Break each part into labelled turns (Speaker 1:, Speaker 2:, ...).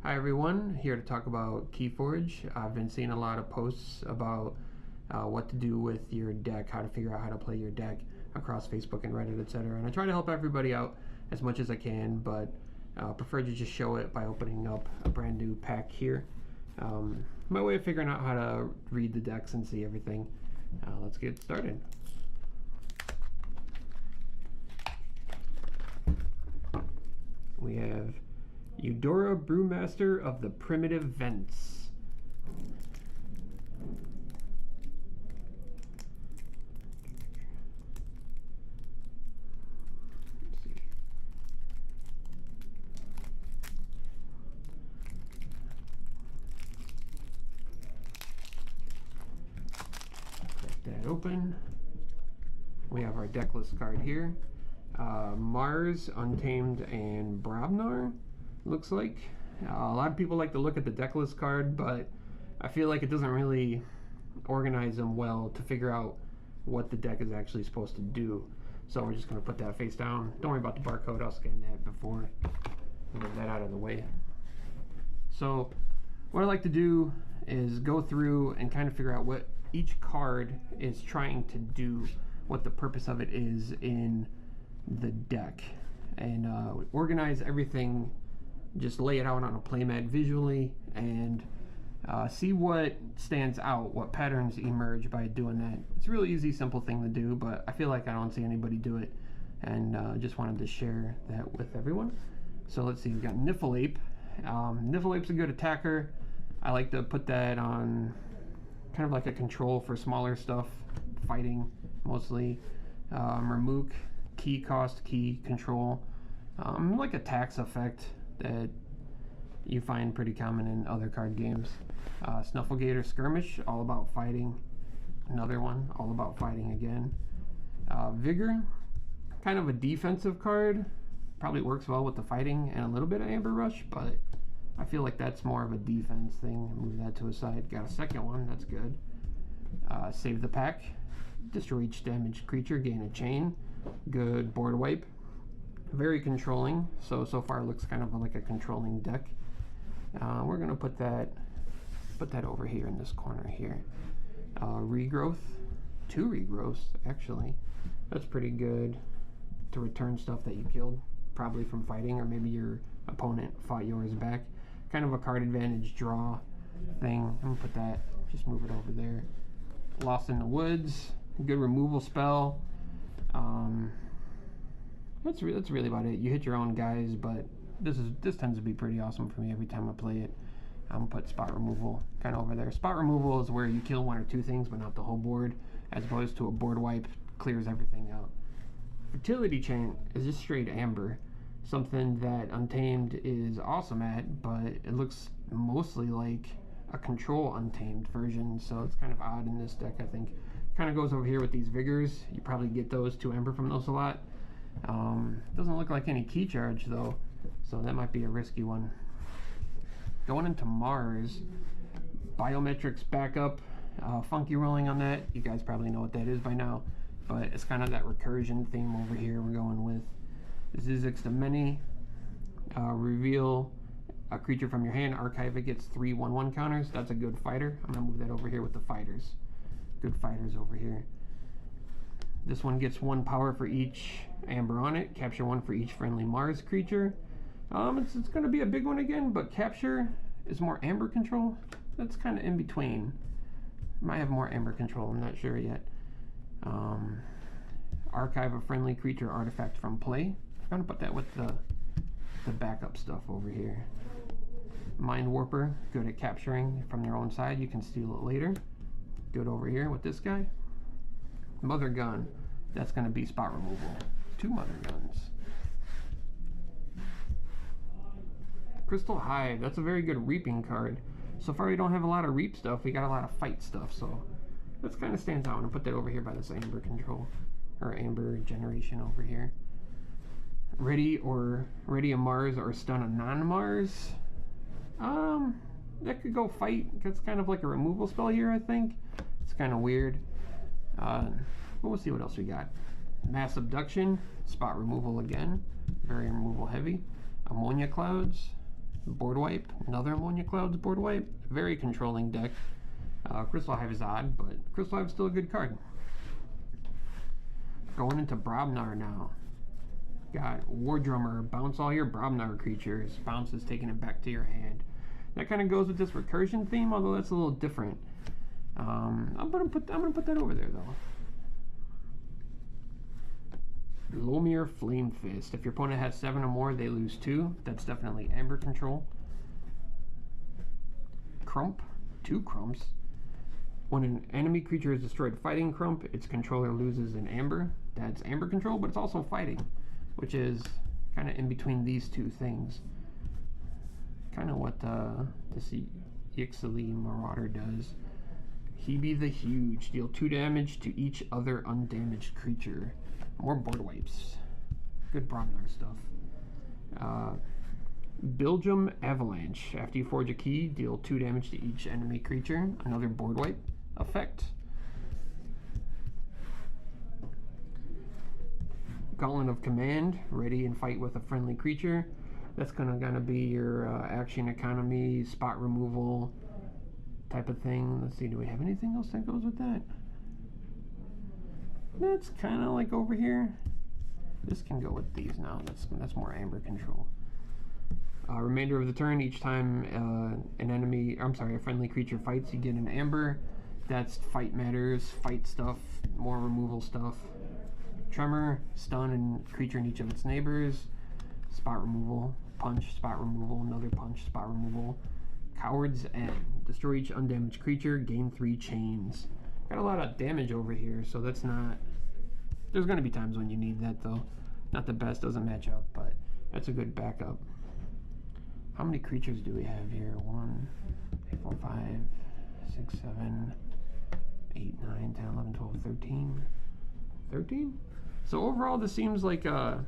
Speaker 1: Hi everyone, here to talk about KeyForge. I've been seeing a lot of posts about what to do with your deck, how to figure out how to play your deck across Facebook and Reddit, etc. And I try to help everybody out as much as I can, but prefer to just show it by opening up a brand new pack here. My way of figuring out how to read the decks and see everything. Let's get started. We have Eudora, Brewmaster of the Primitive Vents. Let's see. Crack that open. We have our deck list card here. Mars, Untamed, and Brobnar. Looks like a lot of people like to look at the deck list card, but I feel like it doesn't really organize them well to figure out what the deck is actually supposed to do. So we're just going to put that face down. Don't worry about the barcode, I'll scan that before we get that out of the way. So what I like to do is go through and kind of figure out what each card is trying to do, what the purpose of it is in the deck, and organize everything. Just lay it out on a playmat visually and see what stands out, what patterns emerge by doing that. It's a really easy, simple thing to do, but I feel like I don't see anybody do it, and just wanted to share that with everyone. So let's see, we've got Niffleape. Niffleape's a good attacker. I like to put that on kind of like a control for smaller stuff, fighting mostly. Ramook, key cost, key control, like a tax effect that you find pretty common in other card games. Snufflegator, Skirmish, all about fighting. Another one, all about fighting again. Vigor, kind of a defensive card. Probably works well with the fighting and a little bit of Amber Rush, but I feel like that's more of a defense thing. Move that to a side. Got a second one, that's good. Save the Pack, destroy each damaged creature, gain a chain. Good board wipe. Very controlling, so far it looks kind of like a controlling deck. We're gonna put that over here in this corner here. Regrowth, 2 regrowths actually. That's pretty good to return stuff that you killed, probably from fighting, or maybe your opponent fought yours back. Kind of a card advantage draw thing. I'm gonna put that, just move it over there. Lost in the Woods, good removal spell. That's really about it. You hit your own guys, but this tends to be pretty awesome for me every time I play it. I'm gonna put spot removal kind of over there. Spot removal is where you kill 1 or 2 things, but not the whole board, as opposed to a board wipe clears everything out. Fertility Chain is just straight amber, something that Untamed is awesome at, but it looks mostly like a control Untamed version, so it's kind of odd in this deck, I think. Kind of goes over here with these Vigors. You probably get those 2 amber from those a lot. Doesn't look like any key charge though, so that might be a risky one. Going into Mars, Biometrics backup, funky rolling on that. You guys probably know what that is by now, but it's kind of that recursion theme over here we're going with. Zizix to Many, reveal a creature from your hand, archive it, gets 3 1/1 counters. That's a good fighter. I'm gonna move that over here with the fighters. Good fighters over here. This one gets 1 power for each amber on it. Capture 1 for each friendly Mars creature. It's going to be a big one again, but capture is more amber control. That's kind of in between. Might have more amber control, I'm not sure yet. Archive a friendly creature artifact from play. I'm going to put that with the backup stuff over here. Mind Warper, good at capturing from their own side. You can steal it later. Good over here with this guy. Mother Gun, that's going to be spot removal. 2 Mother Guns. Crystal Hive, that's a very good reaping card. So far we don't have a lot of reap stuff, we got a lot of fight stuff, so that's kind of stands out. I'm going to put that over here by this amber control, or amber generation over here. Ready a Mars or stun a non-Mars. That could go fight. That's kind of like a removal spell here, I think. It's kind of weird. We'll see what else we got. Mass Abduction, spot removal again, very removal heavy. Ammonia Clouds, board wipe, another Ammonia Clouds board wipe. Very controlling deck. Crystal Hive is odd, but Crystal Hive is still a good card. Going into Brobnar now. Got War Drummer, bounce all your Brobnar creatures. Bounces taking it back to your hand. That kind of goes with this recursion theme, although that's a little different. I'm gonna put that over there though. Lomir Flame Fist. If your opponent has 7 or more, they lose 2. That's definitely Amber control. Crump, 2 Crumps. When an enemy creature is destroyed fighting Crump, its controller loses an Amber. That's Amber control, but it's also fighting, which is kind of in between these two things. Kind of what this Ixaly Marauder does. Hebe the Huge. Deal 2 damage to each other undamaged creature. More board wipes. Good Brobnar stuff. Belgium Avalanche. After you forge a key, deal 2 damage to each enemy creature. Another board wipe effect. Gauntlet of Command. Ready and fight with a friendly creature. That's gonna be your action economy, spot removal type of thing. Let's see, do we have anything else that goes with that? That's kind of like over here. This can go with these now. That's more Amber control. Remainder of the turn, each time a friendly creature fights, you get an Amber. That's fight matters, fight stuff, more removal stuff. Tremor, stun and creature in each of its neighbors. Spot removal, punch, spot removal, another punch, spot removal. Coward's End. Destroy each undamaged creature, gain 3 chains. Got a lot of damage over here, so that's not... There's going to be times when you need that, though. Not the best, doesn't match up, but that's a good backup. How many creatures do we have here? 1, 4, 5, 6, 7, 8, 9, 10, 11, 12, 13. 13? So overall, this seems like a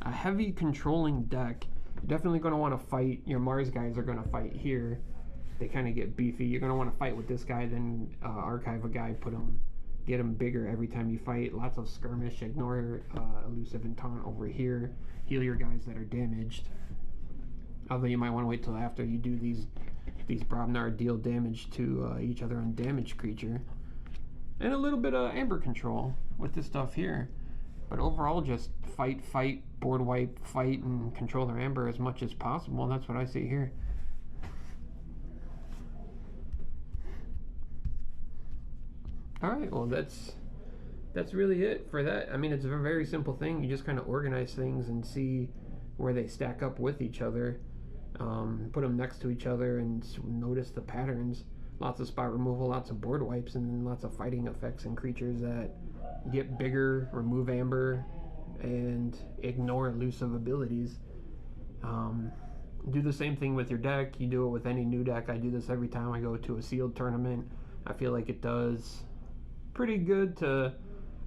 Speaker 1: heavy controlling deck. You're definitely going to want to fight. Your Mars guys are going to fight here. They kind of get beefy. You're going to want to fight with this guy, then archive a guy, get him bigger every time you fight. Lots of skirmish, ignore elusive and taunt over here. Heal your guys that are damaged. Although you might want to wait till after you do these Brobnar deal damage to each other undamaged creature. And a little bit of Amber control with this stuff here. But overall, just fight, board wipe, fight, and control their Amber as much as possible. That's what I see here. Alright, well that's really it for that. I mean, it's a very simple thing. You just kind of organize things and see where they stack up with each other. Put them next to each other and notice the patterns. Lots of spot removal, lots of board wipes, and then lots of fighting effects and creatures that get bigger, remove Amber, and ignore elusive abilities. Do the same thing with your deck. You do it with any new deck. I do this every time I go to a sealed tournament. I feel like it does pretty good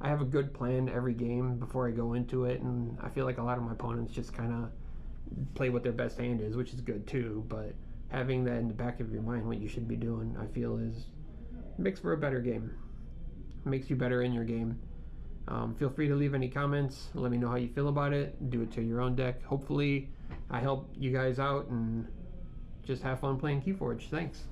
Speaker 1: I have a good plan every game before I go into it, and I feel like a lot of my opponents just kind of play what their best hand is, which is good too, but having that in the back of your mind, what you should be doing, I feel makes for a better game. Makes you better in your game. Feel free to leave any comments. Let me know how you feel about it. Do it to your own deck. Hopefully I help you guys out and just have fun playing KeyForge. Thanks.